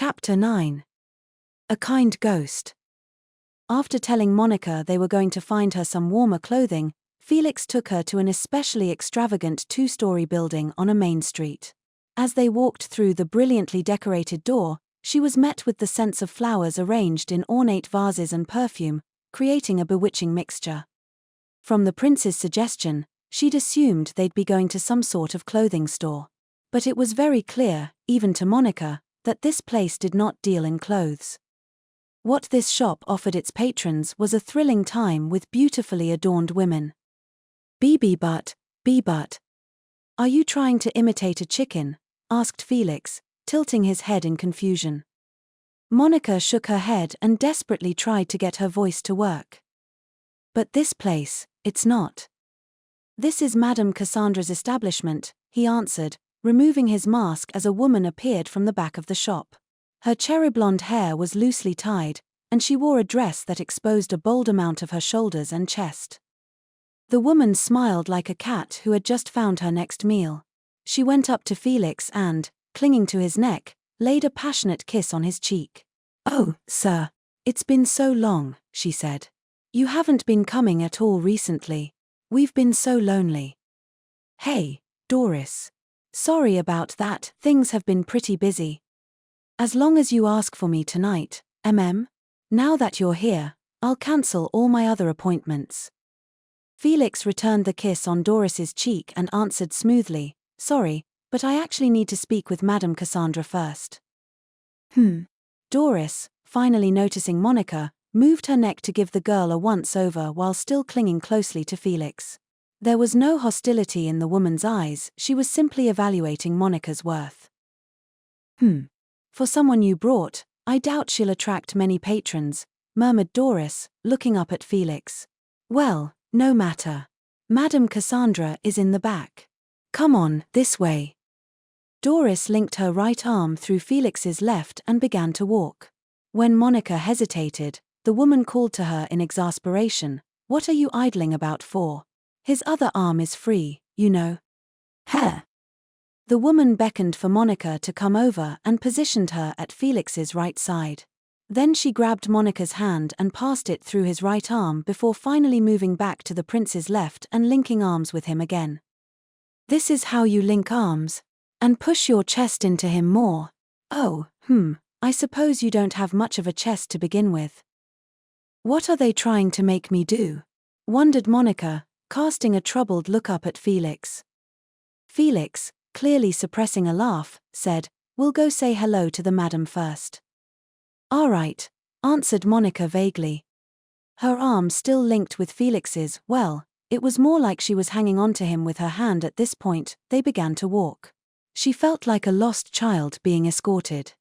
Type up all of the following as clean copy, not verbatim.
Chapter 9. A Kind Ghost. After telling Monica they were going to find her some warmer clothing, Felix took her to an especially extravagant two-story building on a main street. As they walked through the brilliantly decorated door, she was met with the scents of flowers arranged in ornate vases and perfume, creating a bewitching mixture. From the prince's suggestion, she'd assumed they'd be going to some sort of clothing store. But it was very clear, even to Monica, that this place did not deal in clothes. What this shop offered its patrons was a thrilling time with beautifully adorned women. Bee-butt. Are you trying to imitate a chicken? Asked Felix, tilting his head in confusion. Monica shook her head and desperately tried to get her voice to work. But this place, it's not. This is Madame Cassandra's establishment, he answered, removing his mask as a woman appeared from the back of the shop. Her cherry-blonde hair was loosely tied, and she wore a dress that exposed a bold amount of her shoulders and chest. The woman smiled like a cat who had just found her next meal. She went up to Felix and, clinging to his neck, laid a passionate kiss on his cheek. "Oh, sir. It's been so long," she said. "You haven't been coming at all recently. We've been so lonely." "Hey, Doris. Sorry about that, things have been pretty busy. As long as you ask for me tonight, Now that you're here, I'll cancel all my other appointments." Felix returned the kiss on Doris's cheek and answered smoothly, "Sorry, but I actually need to speak with Madame Cassandra first." Doris, finally noticing Monica, moved her neck to give the girl a once-over while still clinging closely to Felix. There was no hostility in the woman's eyes, she was simply evaluating Monica's worth. For someone you brought, I doubt she'll attract many patrons," murmured Doris, looking up at Felix. "Well, no matter. Madame Cassandra is in the back. Come on, this way." Doris linked her right arm through Felix's left and began to walk. When Monica hesitated, the woman called to her in exasperation, "What are you idling about for? His other arm is free, you know." "Heh." The woman beckoned for Monica to come over and positioned her at Felix's right side. Then she grabbed Monica's hand and passed it through his right arm before finally moving back to the prince's left and linking arms with him again. "This is how you link arms. And push your chest into him more. Oh, I suppose you don't have much of a chest to begin with." "What are they trying to make me do?" wondered Monica, casting a troubled look up at Felix. Felix, clearly suppressing a laugh, said, "We'll go say hello to the madam first." "All right," answered Monica vaguely. Her arm still linked with Felix's, well, it was more like she was hanging on to him with her hand at this point. They began to walk. She felt like a lost child being escorted.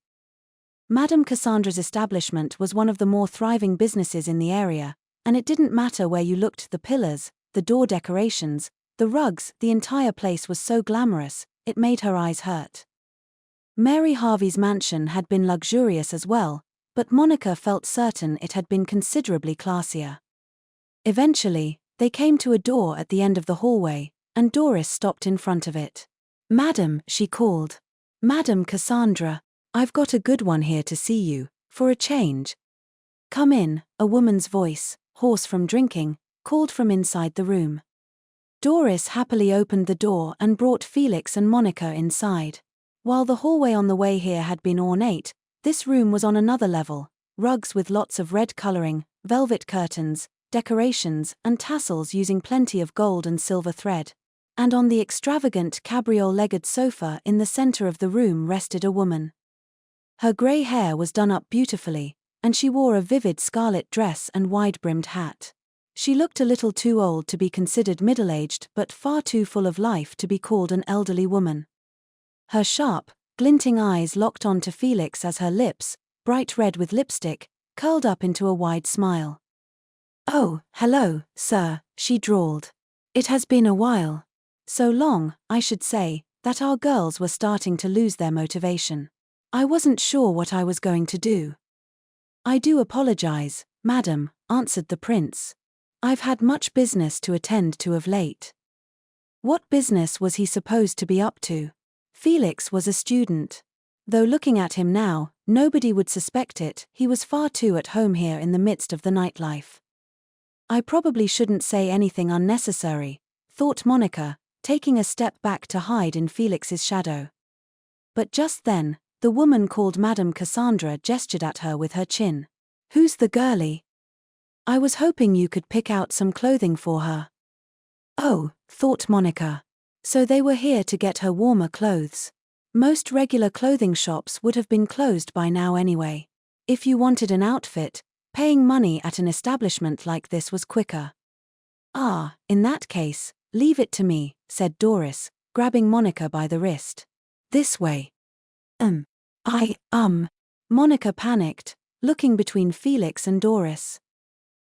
Madame Cassandra's establishment was one of the more thriving businesses in the area, and it didn't matter where you looked, the pillars, the door decorations, the rugs, the entire place was so glamorous, it made her eyes hurt. Mary Harvey's mansion had been luxurious as well, but Monica felt certain it had been considerably classier. Eventually, they came to a door at the end of the hallway, and Doris stopped in front of it. "Madam," she called. "Madam Cassandra, I've got a good one here to see you, for a change." "Come in," a woman's voice, hoarse from drinking, called from inside the room. Doris happily opened the door and brought Felix and Monica inside. While the hallway on the way here had been ornate, this room was on another level, rugs with lots of red coloring, velvet curtains, decorations, and tassels using plenty of gold and silver thread. And on the extravagant cabriole-legged sofa in the center of the room rested a woman. Her gray hair was done up beautifully, and she wore a vivid scarlet dress and wide-brimmed hat. She looked a little too old to be considered middle-aged but far too full of life to be called an elderly woman. Her sharp, glinting eyes locked onto Felix as her lips, bright red with lipstick, curled up into a wide smile. "Oh, hello, sir," she drawled. "It has been a while. So long, I should say, that our girls were starting to lose their motivation. I wasn't sure what I was going to do." "I do apologize, madam," answered the prince. "I've had much business to attend to of late." What business was he supposed to be up to? Felix was a student. Though looking at him now, Nobody would suspect it, he was far too at home here in the midst of the nightlife. I probably shouldn't say anything unnecessary, thought Monica, taking a step back to hide in Felix's shadow. But just then, the woman called Madame Cassandra gestured at her with her chin. Who's the girlie? I was hoping you could pick out some clothing for her. Oh, thought Monica. So they were here to get her warmer clothes. Most regular clothing shops would have been closed by now anyway. If you wanted an outfit, paying money at an establishment like this was quicker. Ah, in that case, leave it to me, said Doris, grabbing Monica by the wrist. This way. Monica panicked, looking between Felix and Doris.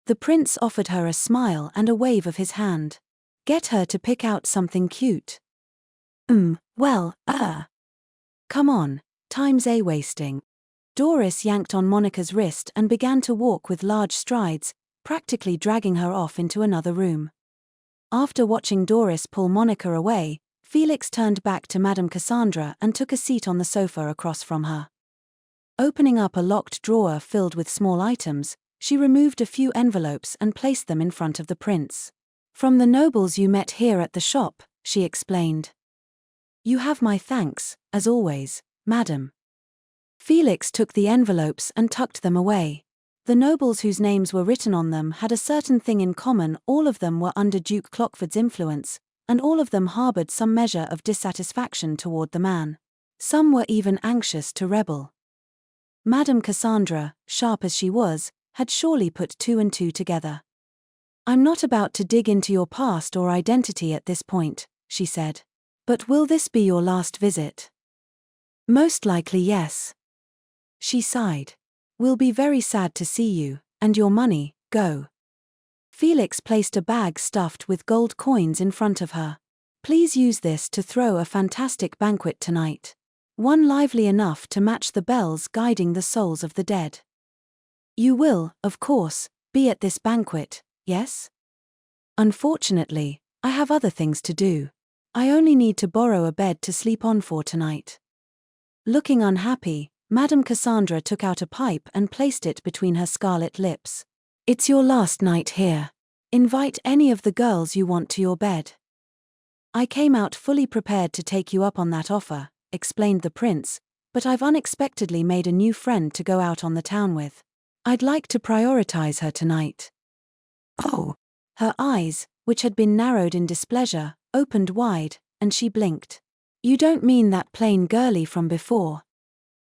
The prince offered her a smile and a wave of his hand. Get her to pick out something cute. Come on, time's wasting. Doris yanked on Monica's wrist and began to walk with large strides, practically dragging her off into another room. After watching Doris pull Monica away, Felix turned back to Madame Cassandra and took a seat on the sofa across from her. Opening up a locked drawer filled with small items, she removed a few envelopes and placed them in front of the prince. From the nobles you met here at the shop, she explained. You have my thanks, as always, madam. Felix took the envelopes and tucked them away. The nobles whose names were written on them had a certain thing in common: all of them were under Duke Clockford's influence, and all of them harbored some measure of dissatisfaction toward the man. Some were even anxious to rebel. Madame Cassandra, sharp as she was, had surely put two and two together. I'm not about to dig into your past or identity at this point, she said. But will this be your last visit? Most likely yes. She sighed. We'll be very sad to see you, and your money, go. Felix placed a bag stuffed with gold coins in front of her. Please use this to throw a fantastic banquet tonight. One lively enough to match the bells guiding the souls of the dead. You will, of course, be at this banquet, yes? Unfortunately, I have other things to do. I only need to borrow a bed to sleep on for tonight. Looking unhappy, Madame Cassandra took out a pipe and placed it between her scarlet lips. It's your last night here. Invite any of the girls you want to your bed. I came out fully prepared to take you up on that offer, explained the prince, but I've unexpectedly made a new friend to go out on the town with. I'd like to prioritize her tonight. Oh. Her eyes, which had been narrowed in displeasure, opened wide, and she blinked. You don't mean that plain girlie from before?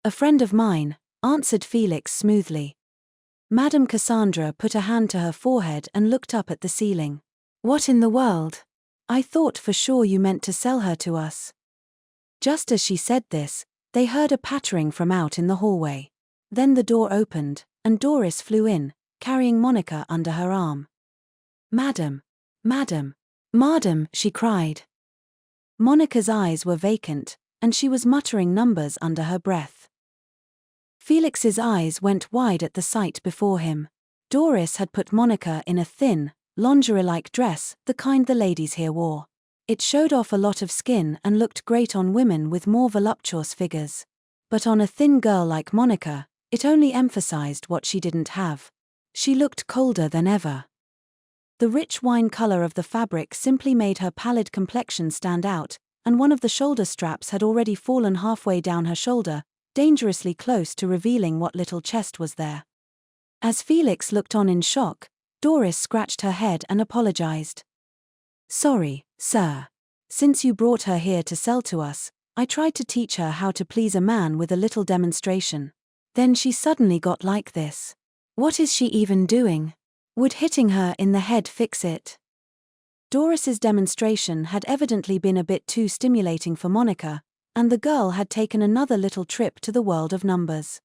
A friend of mine, answered Felix smoothly. Madame Cassandra put a hand to her forehead and looked up at the ceiling. What in the world? I thought for sure you meant to sell her to us. Just as she said this, they heard a pattering from out in the hallway. Then the door opened, and Doris flew in, carrying Monica under her arm. Madam, she cried. Monica's eyes were vacant, and she was muttering numbers under her breath. Felix's eyes went wide at the sight before him. Doris had put Monica in a thin, lingerie-like dress, the kind the ladies here wore. It showed off a lot of skin and looked great on women with more voluptuous figures. But on a thin girl like Monica, it only emphasized what she didn't have. She looked colder than ever. The rich wine color of the fabric simply made her pallid complexion stand out, and one of the shoulder straps had already fallen halfway down her shoulder, dangerously close to revealing what little chest was there. As Felix looked on in shock, Doris scratched her head and apologized. Sorry, sir. Since you brought her here to sell to us, I tried to teach her how to please a man with a little demonstration. Then she suddenly got like this. What is she even doing? Would hitting her in the head fix it? Doris's demonstration had evidently been a bit too stimulating for Monica, and the girl had taken another little trip to the world of numbers.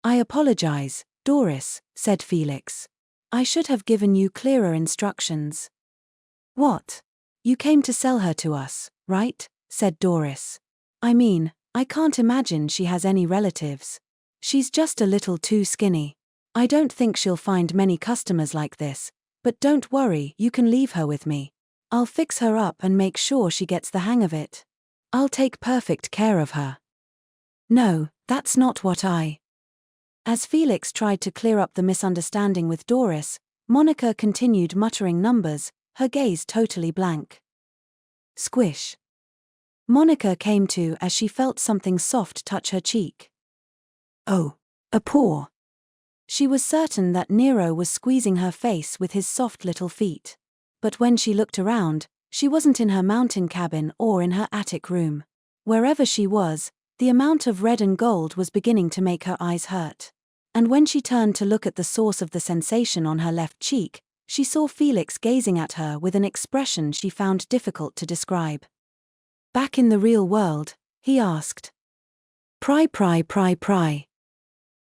I apologize, Doris, said Felix. I should have given you clearer instructions. What? You came to sell her to us, right? Said Doris. I mean, I can't imagine she has any relatives. She's just a little too skinny. I don't think she'll find many customers like this, but don't worry, you can leave her with me. I'll fix her up and make sure she gets the hang of it. I'll take perfect care of her. No, That's not what I. As Felix tried to clear up the misunderstanding with Doris, Monica continued muttering numbers, her gaze totally blank. Squish. Monica came to as she felt something soft touch her cheek. Oh, a paw. She was certain that Nero was squeezing her face with his soft little feet. But when she looked around, she wasn't in her mountain cabin or in her attic room. Wherever she was, the amount of red and gold was beginning to make her eyes hurt. And when she turned to look at the source of the sensation on her left cheek, she saw Felix gazing at her with an expression she found difficult to describe. Back in the real world, he asked. Pry.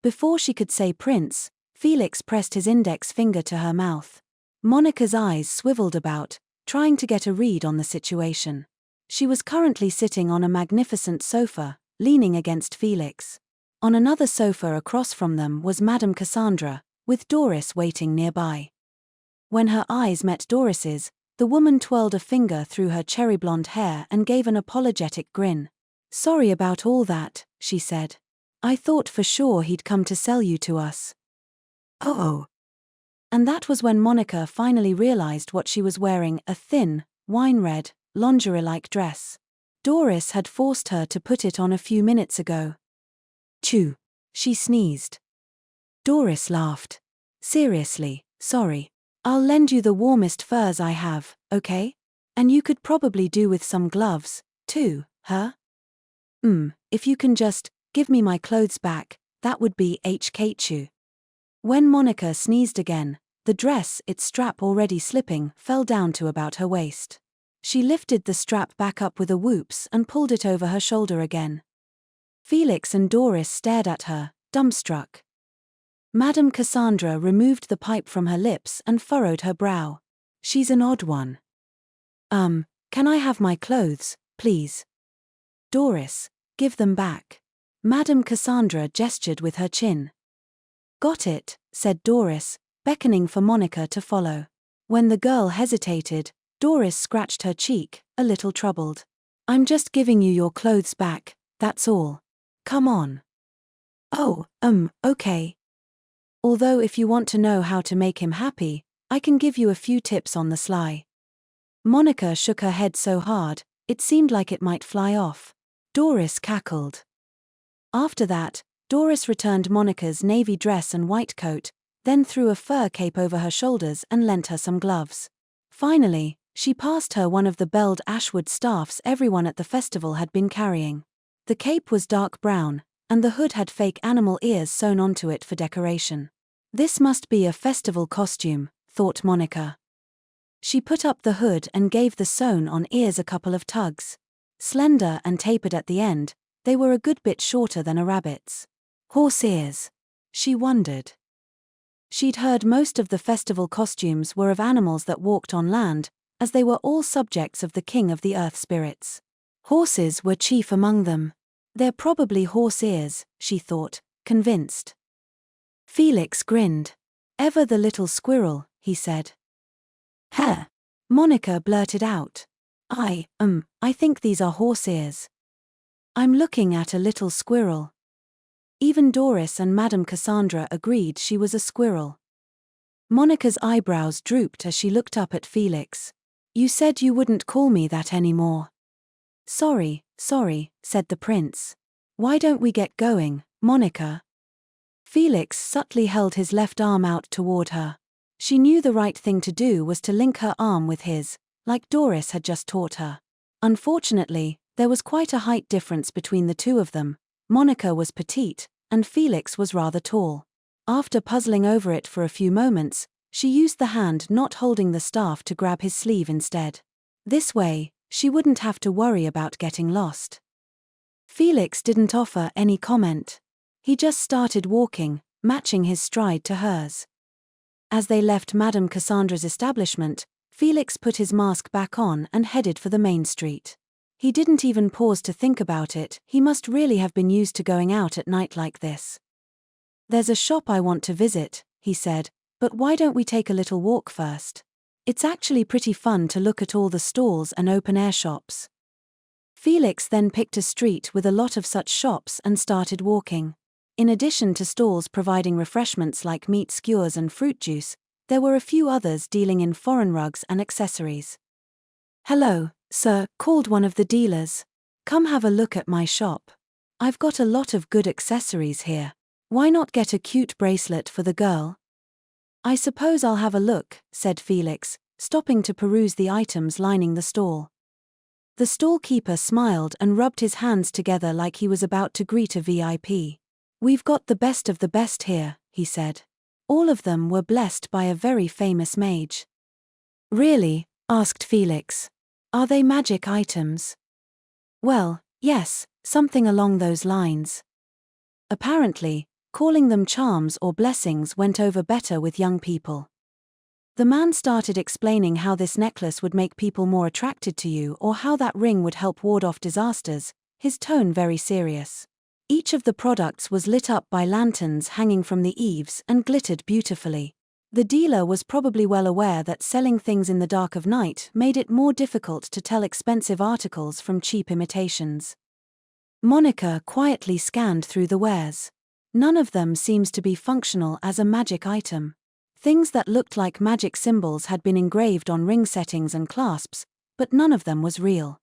Before she could say prince, Felix pressed his index finger to her mouth. Monica's eyes swiveled about, trying to get a read on the situation. She was currently sitting on a magnificent sofa, leaning against Felix. On another sofa across from them was Madame Cassandra, with Doris waiting nearby. When her eyes met Doris's, the woman twirled a finger through her cherry blonde hair and gave an apologetic grin. Sorry about all that, she said. I thought for sure he'd come to sell you to us. Oh. And that was when Monica finally realized what she was wearing, a thin, wine-red, lingerie-like dress. Doris had forced her to put it on a few minutes ago. Chew. She sneezed. Doris laughed. Seriously, sorry. I'll lend you the warmest furs I have, okay? And you could probably do with some gloves, too, huh? If you can just give me my clothes back, that would be HK. When Monica sneezed again, the dress, its strap already slipping, fell down to about her waist. She lifted the strap back up with a whoops and pulled it over her shoulder again. Felix and Doris stared at her, dumbstruck. Madame Cassandra removed the pipe from her lips and furrowed her brow. She's an odd one. Can I have my clothes, please? Doris, give them back. Madame Cassandra gestured with her chin. Got it, said Doris, beckoning for Monica to follow. When the girl hesitated, Doris scratched her cheek, a little troubled. I'm just giving you your clothes back, that's all. Come on. Oh, okay. Although if you want to know how to make him happy, I can give you a few tips on the sly. Monica shook her head so hard, it seemed like it might fly off. Doris cackled. After that, Doris returned Monica's navy dress and white coat, then threw a fur cape over her shoulders and lent her some gloves. Finally, she passed her one of the belled ashwood staffs everyone at the festival had been carrying. The cape was dark brown, and the hood had fake animal ears sewn onto it for decoration. This must be a festival costume, thought Monica. She put up the hood and gave the sewn-on ears a couple of tugs. Slender and tapered at the end, they were a good bit shorter than a rabbit's. Horse ears. She wondered. She'd heard most of the festival costumes were of animals that walked on land, as they were all subjects of the king of the earth spirits. Horses were chief among them. They're probably horse ears, she thought, convinced. Felix grinned. Ever the little squirrel, he said. Huh? Monica blurted out. I think these are horse ears. I'm looking at a little squirrel. Even Doris and Madame Cassandra agreed she was a squirrel. Monica's eyebrows drooped as she looked up at Felix. You said you wouldn't call me that anymore. Sorry, said the prince. Why don't we get going, Monica? Felix subtly held his left arm out toward her. She knew the right thing to do was to link her arm with his, like Doris had just taught her. Unfortunately, there was quite a height difference between the two of them. Monica was petite, and Felix was rather tall. After puzzling over it for a few moments, she used the hand not holding the staff to grab his sleeve instead. This way, she wouldn't have to worry about getting lost. Felix didn't offer any comment. He just started walking, matching his stride to hers. As they left Madame Cassandra's establishment, Felix put his mask back on and headed for the main street. He didn't even pause to think about it, he must really have been used to going out at night like this. There's a shop I want to visit, he said, but why don't we take a little walk first? It's actually pretty fun to look at all the stalls and open-air shops. Felix then picked a street with a lot of such shops and started walking. In addition to stalls providing refreshments like meat skewers and fruit juice, there were a few others dealing in foreign rugs and accessories. "Hello, sir," called one of the dealers. "Come have a look at my shop. I've got a lot of good accessories here. Why not get a cute bracelet for the girl?" "I suppose I'll have a look," said Felix, stopping to peruse the items lining the stall. The stall keeper smiled and rubbed his hands together like he was about to greet a VIP. "We've got the best of the best here," he said. "All of them were blessed by a very famous mage." "Really?" asked Felix. "Are they magic items?" "Well, yes, something along those lines." Apparently, calling them charms or blessings went over better with young people. The man started explaining how this necklace would make people more attracted to you or how that ring would help ward off disasters, his tone very serious. Each of the products was lit up by lanterns hanging from the eaves and glittered beautifully. The dealer was probably well aware that selling things in the dark of night made it more difficult to tell expensive articles from cheap imitations. Monica quietly scanned through the wares. None of them seems to be functional as a magic item. Things that looked like magic symbols had been engraved on ring settings and clasps, but none of them was real.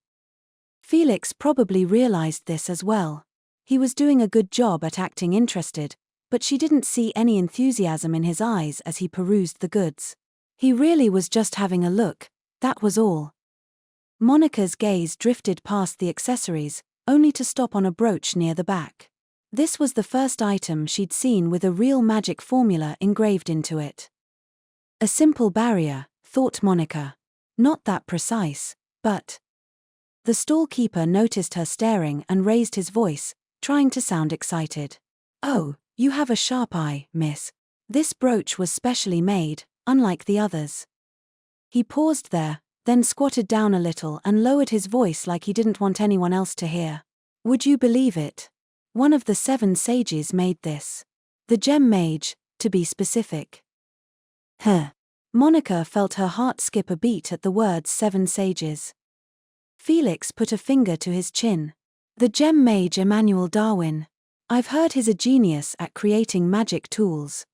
Felix probably realized this as well. He was doing a good job at acting interested, but she didn't see any enthusiasm in his eyes as he perused the goods. He really was just having a look, that was all. Monica's gaze drifted past the accessories, only to stop on a brooch near the back. This was the first item she'd seen with a real magic formula engraved into it. A simple barrier, thought Monica. Not that precise, but... The stall keeper noticed her staring and raised his voice, trying to sound excited. "Oh, you have a sharp eye, miss. This brooch was specially made, unlike the others." He paused there, then squatted down a little and lowered his voice like he didn't want anyone else to hear. "Would you believe it? One of the 7 sages made this. The gem mage, to be specific." Monica felt her heart skip a beat at the words 7 sages. Felix put a finger to his chin. "The gem mage Emmanuel Darwin. I've heard he's a genius at creating magic tools."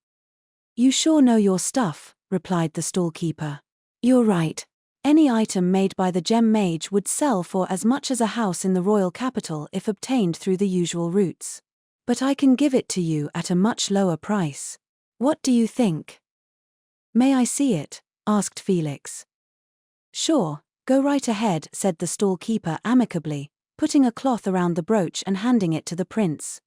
"You sure know your stuff," replied the stallkeeper. "You're right. Any item made by the gem mage would sell for as much as a house in the royal capital if obtained through the usual routes. But I can give it to you at a much lower price. What do you think?" "May I see it?" asked Felix. "Sure, go right ahead," said the stallkeeper amicably, putting a cloth around the brooch and handing it to the prince.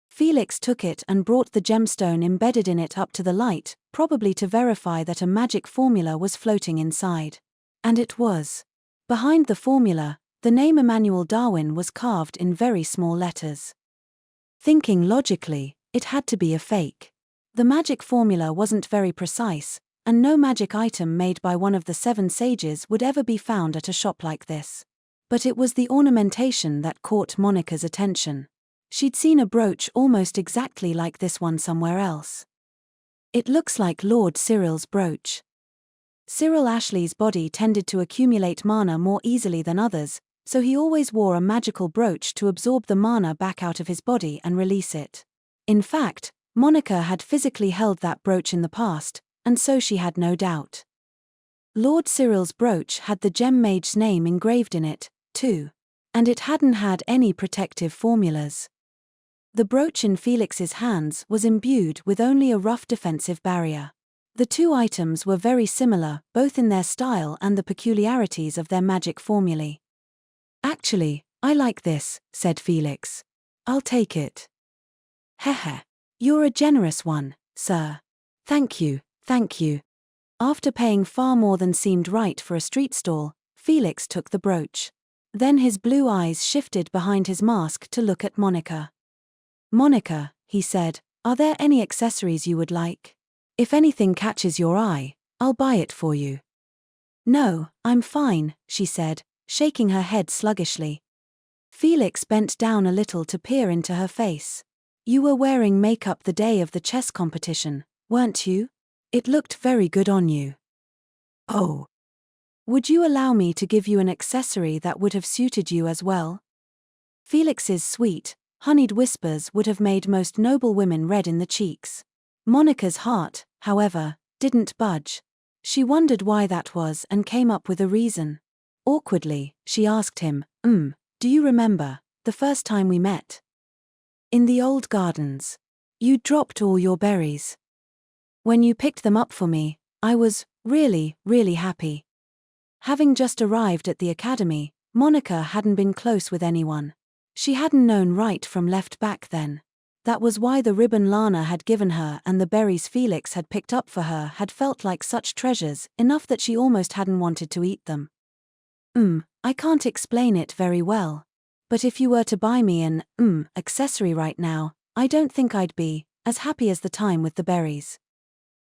Felix took it and brought the gemstone embedded in it up to the light, probably to verify that a magic formula was floating inside. And it was. Behind the formula, the name Emmanuel Darwin was carved in very small letters. Thinking logically, it had to be a fake. The magic formula wasn't very precise, and no magic item made by one of the 7 sages would ever be found at a shop like this. But it was the ornamentation that caught Monica's attention. She'd seen a brooch almost exactly like this one somewhere else. "It looks like Lord Cyril's brooch." Cyril Ashley's body tended to accumulate mana more easily than others, so he always wore a magical brooch to absorb the mana back out of his body and release it. In fact, Monica had physically held that brooch in the past, and so she had no doubt. Lord Cyril's brooch had the gem mage's name engraved in it, too. And it hadn't had any protective formulas. The brooch in Felix's hands was imbued with only a rough defensive barrier. The 2 items were very similar, both in their style and the peculiarities of their magic formulae. "Actually, I like this," said Felix. "I'll take it." "Heh. You're a generous one, sir. Thank you, thank you." After paying far more than seemed right for a street stall, Felix took the brooch. Then his blue eyes shifted behind his mask to look at Monica. "Monica," he said, "are there any accessories you would like? If anything catches your eye, I'll buy it for you." "No, I'm fine," she said, shaking her head sluggishly. Felix bent down a little to peer into her face. "You were wearing makeup the day of the chess competition, weren't you? It looked very good on you." "Oh." Would you allow me to give you an accessory that would have suited you as well? Felix's sweet, honeyed whispers would have made most noble women red in the cheeks. Monica's heart, however, didn't budge. She wondered why that was and came up with a reason. Awkwardly, she asked him, do you remember the first time we met? In the old gardens. You dropped all your berries. When you picked them up for me, I was really, really happy. Having just arrived at the academy, Monica hadn't been close with anyone. She hadn't known right from left back then. That was why the ribbon Lana had given her and the berries Felix had picked up for her had felt like such treasures, enough that she almost hadn't wanted to eat them. I can't explain it very well. But if you were to buy me an, accessory right now, I don't think I'd be as happy as the time with the berries.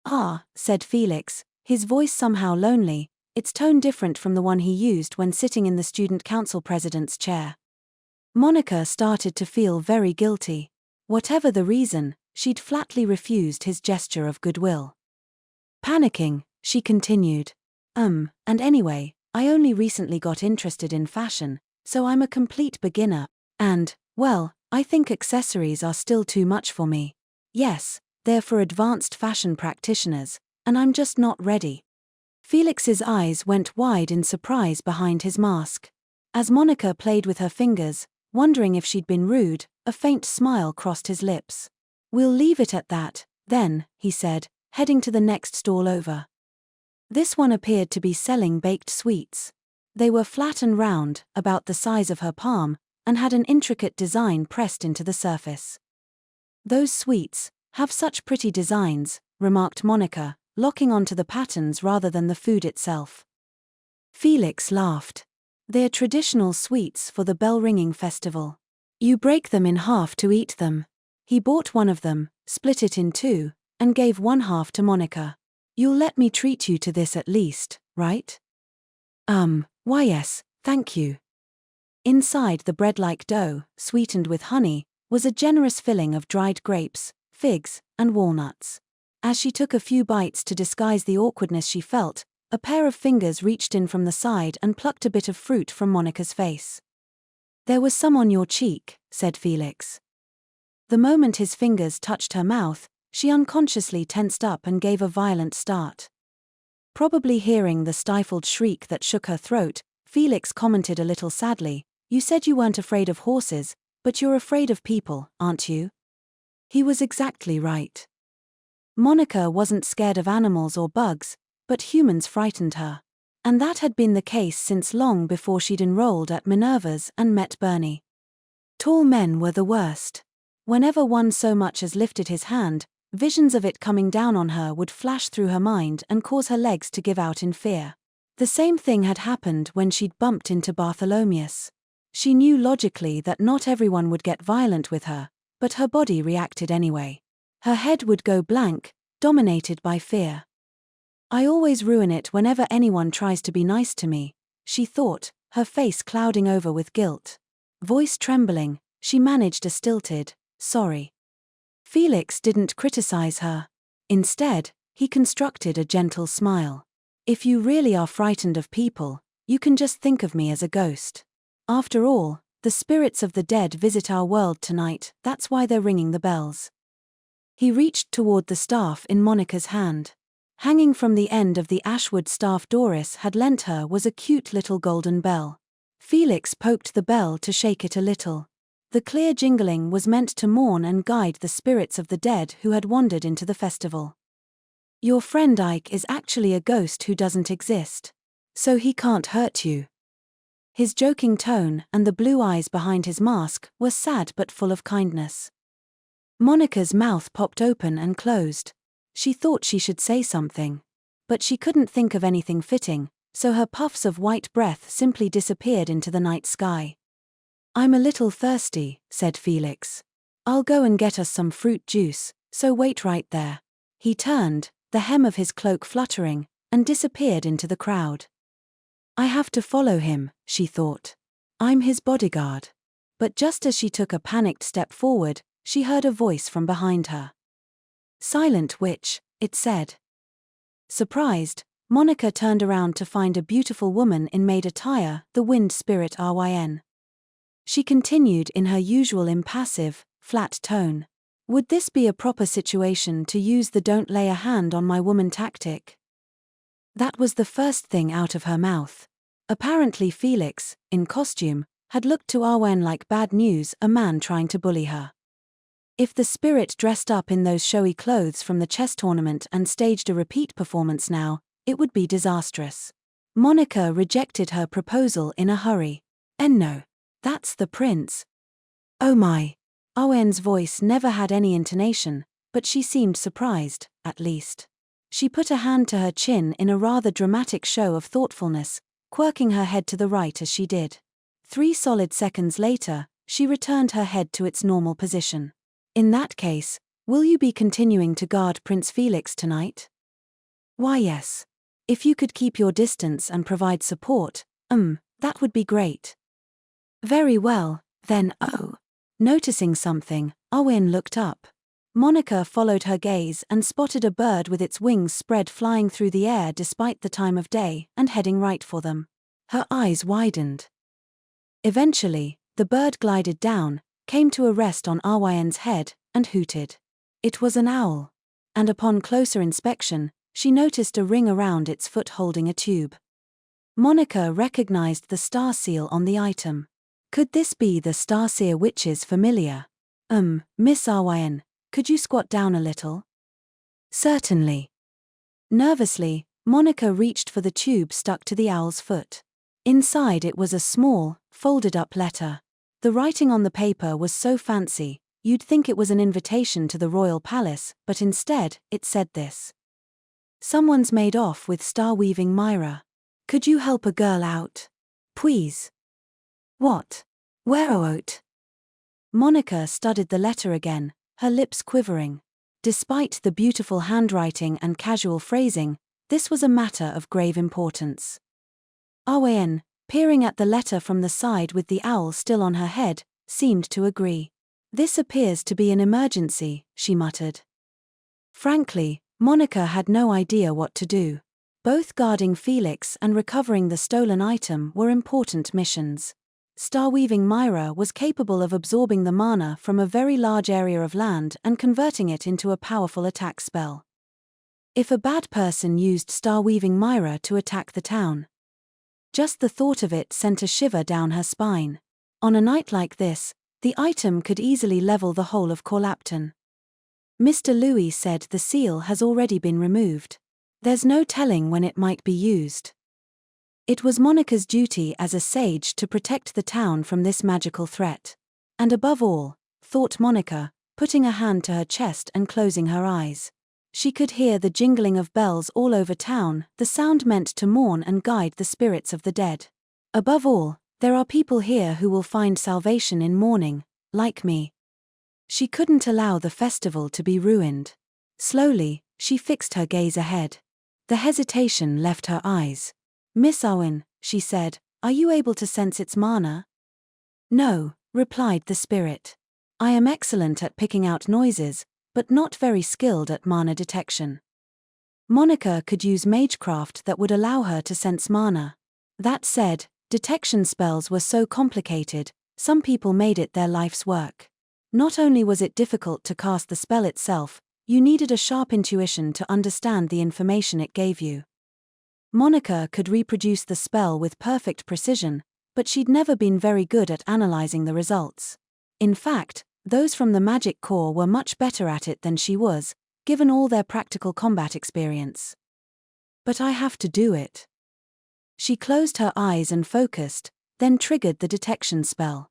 Ah, said Felix, his voice somehow lonely, its tone different from the one he used when sitting in the student council president's chair. Monica started to feel very guilty. Whatever the reason, she'd flatly refused his gesture of goodwill. Panicking, she continued. And anyway, I only recently got interested in fashion, so I'm a complete beginner, and, well, I think accessories are still too much for me. Yes, they're for advanced fashion practitioners, and I'm just not ready. Felix's eyes went wide in surprise behind his mask. As Monica played with her fingers, wondering if she'd been rude, a faint smile crossed his lips. We'll leave it at that, then, he said, heading to the next stall over. This one appeared to be selling baked sweets. They were flat and round, about the size of her palm, and had an intricate design pressed into the surface. Those sweets have such pretty designs, remarked Monica, locking onto the patterns rather than the food itself. Felix laughed. They're traditional sweets for the bell-ringing festival. You break them in half to eat them. He bought one of them, split it in two, and gave one half to Monica. You'll let me treat you to this at least, right? Why yes, thank you. Inside the bread-like dough, sweetened with honey, was a generous filling of dried grapes, figs, and walnuts. As she took a few bites to disguise the awkwardness she felt, a pair of fingers reached in from the side and plucked a bit of fruit from Monica's face. There was some on your cheek, said Felix. The moment his fingers touched her mouth, she unconsciously tensed up and gave a violent start. Probably hearing the stifled shriek that shook her throat, Felix commented a little sadly, You said you weren't afraid of horses, but you're afraid of people, aren't you? He was exactly right. Monica wasn't scared of animals or bugs, but humans frightened her. And that had been the case since long before she'd enrolled at Minerva's and met Bernie. Tall men were the worst. Whenever one so much as lifted his hand, visions of it coming down on her would flash through her mind and cause her legs to give out in fear. The same thing had happened when she'd bumped into Bartholomeus. She knew logically that not everyone would get violent with her, but her body reacted anyway. Her head would go blank, dominated by fear. I always ruin it whenever anyone tries to be nice to me, she thought, her face clouding over with guilt. Voice trembling, she managed a stilted, sorry. Felix didn't criticize her. Instead, he constructed a gentle smile. If you really are frightened of people, you can just think of me as a ghost. After all, the spirits of the dead visit our world tonight, that's why they're ringing the bells. He reached toward the staff in Monica's hand. Hanging from the end of the ashwood staff Doris had lent her was a cute little golden bell. Felix poked the bell to shake it a little. The clear jingling was meant to mourn and guide the spirits of the dead who had wandered into the festival. Your friend Ike is actually a ghost who doesn't exist. So he can't hurt you. His joking tone and the blue eyes behind his mask were sad but full of kindness. Monica's mouth popped open and closed. She thought she should say something. But she couldn't think of anything fitting, so her puffs of white breath simply disappeared into the night sky. I'm a little thirsty, said Felix. I'll go and get us some fruit juice, so wait right there. He turned, the hem of his cloak fluttering, and disappeared into the crowd. I have to follow him, she thought. I'm his bodyguard. But just as she took a panicked step forward, she heard a voice from behind her. Silent witch, it said. Surprised, Monica turned around to find a beautiful woman in maid attire, the wind spirit Ryn. She continued in her usual impassive, flat tone. Would this be a proper situation to use the don't lay a hand on my woman tactic? That was the first thing out of her mouth. Apparently Felix, in costume, had looked to Ryn like bad news, a man trying to bully her. If the spirit dressed up in those showy clothes from the chess tournament and staged a repeat performance now, it would be disastrous. Monica rejected her proposal in a hurry. No. That's the prince. Oh my. Ryn's voice never had any intonation, but she seemed surprised, at least. She put a hand to her chin in a rather dramatic show of thoughtfulness, quirking her head to the right as she did. 3 solid seconds later, she returned her head to its normal position. In that case, will you be continuing to guard Prince Felix tonight? Why yes. If you could keep your distance and provide support, that would be great. Very well, then Noticing something, Ryn looked up. Monica followed her gaze and spotted a bird with its wings spread flying through the air despite the time of day and heading right for them. Her eyes widened. Eventually, the bird glided down, came to a rest on Ryn's head, and hooted. It was an owl. And upon closer inspection, she noticed a ring around its foot holding a tube. Monica recognized the star seal on the item. Could this be the Starseer Witch's familiar? Miss Ryn, could you squat down a little? Certainly. Nervously, Monica reached for the tube stuck to the owl's foot. Inside it was a small, folded-up letter. The writing on the paper was so fancy, you'd think it was an invitation to the royal palace, but instead, it said this. Someone's made off with star-weaving Myra. Could you help a girl out? Please. What? Where? Monica studied the letter again, her lips quivering. Despite the beautiful handwriting and casual phrasing, this was a matter of grave importance. Ryn, peering at the letter from the side with the owl still on her head, seemed to agree. This appears to be an emergency, she muttered. Frankly, Monica had no idea what to do. Both guarding Felix and recovering the stolen item were important missions. Star-weaving Myra was capable of absorbing the mana from a very large area of land and converting it into a powerful attack spell. If a bad person used star-weaving Myra to attack the town. Just the thought of it sent a shiver down her spine. On a night like this, the item could easily level the whole of Corlapton. Mr. Louis said the seal has already been removed. There's no telling when it might be used. It was Monica's duty as a sage to protect the town from this magical threat. And above all, thought Monica, putting a hand to her chest and closing her eyes. She could hear the jingling of bells all over town, the sound meant to mourn and guide the spirits of the dead. Above all, there are people here who will find salvation in mourning, like me. She couldn't allow the festival to be ruined. Slowly, she fixed her gaze ahead. The hesitation left her eyes. Miss Ryn, she said, are you able to sense its mana? No, replied the spirit. I am excellent at picking out noises, but not very skilled at mana detection. Monica could use magecraft that would allow her to sense mana. That said, detection spells were so complicated, some people made it their life's work. Not only was it difficult to cast the spell itself, you needed a sharp intuition to understand the information it gave you. Monica could reproduce the spell with perfect precision, but she'd never been very good at analyzing the results. In fact, those from the magic corps were much better at it than she was, given all their practical combat experience. But I have to do it. She closed her eyes and focused, then triggered the detection spell.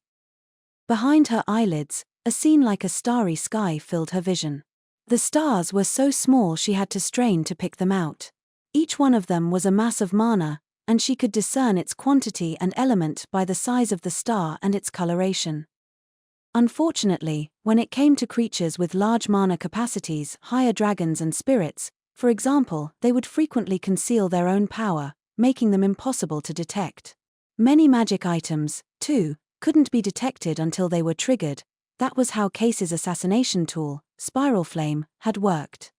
Behind her eyelids, a scene like a starry sky filled her vision. The stars were so small she had to strain to pick them out. Each one of them was a mass of mana, and she could discern its quantity and element by the size of the star and its coloration. Unfortunately, when it came to creatures with large mana capacities, higher dragons and spirits, for example, they would frequently conceal their own power, making them impossible to detect. Many magic items, too, couldn't be detected until they were triggered. That was how Case's assassination tool, Spiral Flame, had worked.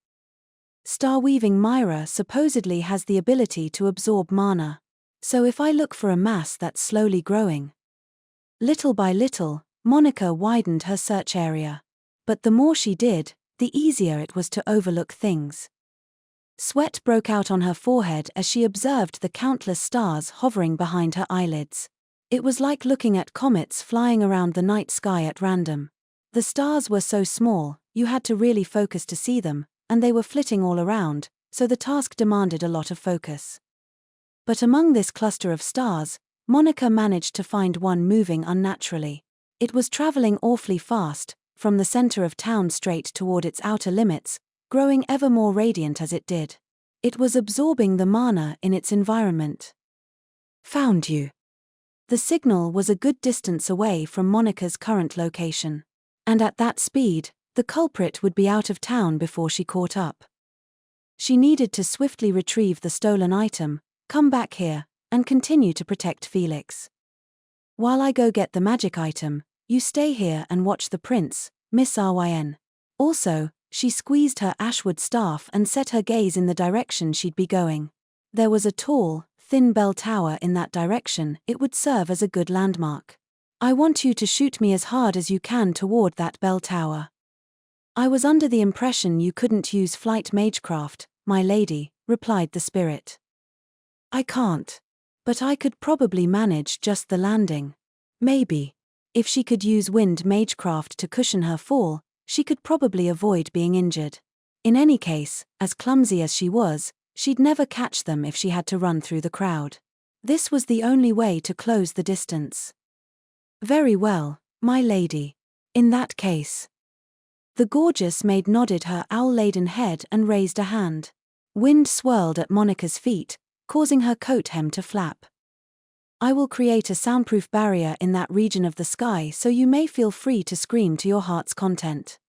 Star-weaving Myra supposedly has the ability to absorb mana. So if I look for a mass that's slowly growing. Little by little, Monica widened her search area. But the more she did, the easier it was to overlook things. Sweat broke out on her forehead as she observed the countless stars hovering behind her eyelids. It was like looking at comets flying around the night sky at random. The stars were so small, you had to really focus to see them, and they were flitting all around, so the task demanded a lot of focus. But among this cluster of stars, Monica managed to find one moving unnaturally. It was traveling awfully fast, from the center of town straight toward its outer limits, growing ever more radiant as it did. It was absorbing the mana in its environment. Found you. The signal was a good distance away from Monica's current location. And at that speed, the culprit would be out of town before she caught up. She needed to swiftly retrieve the stolen item, come back here, and continue to protect Felix. While I go get the magic item, you stay here and watch the prince, Miss Ryn. Also, she squeezed her ashwood staff and set her gaze in the direction she'd be going. There was a tall, thin bell tower in that direction. It would serve as a good landmark. I want you to shoot me as hard as you can toward that bell tower. I was under the impression you couldn't use flight magecraft, my lady, replied the spirit. I can't. But I could probably manage just the landing. Maybe. If she could use wind magecraft to cushion her fall, she could probably avoid being injured. In any case, as clumsy as she was, she'd never catch them if she had to run through the crowd. This was the only way to close the distance. Very well, my lady. In that case. The gorgeous maid nodded her owl-laden head and raised a hand. Wind swirled at Monica's feet, causing her coat hem to flap. I will create a soundproof barrier in that region of the sky so you may feel free to scream to your heart's content.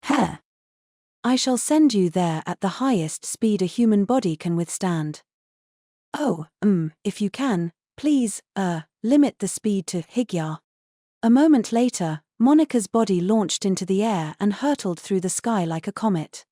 Heh. I shall send you there at the highest speed a human body can withstand. Oh, if you can, please, limit the speed to Higya. A moment later, Monica's body launched into the air and hurtled through the sky like a comet.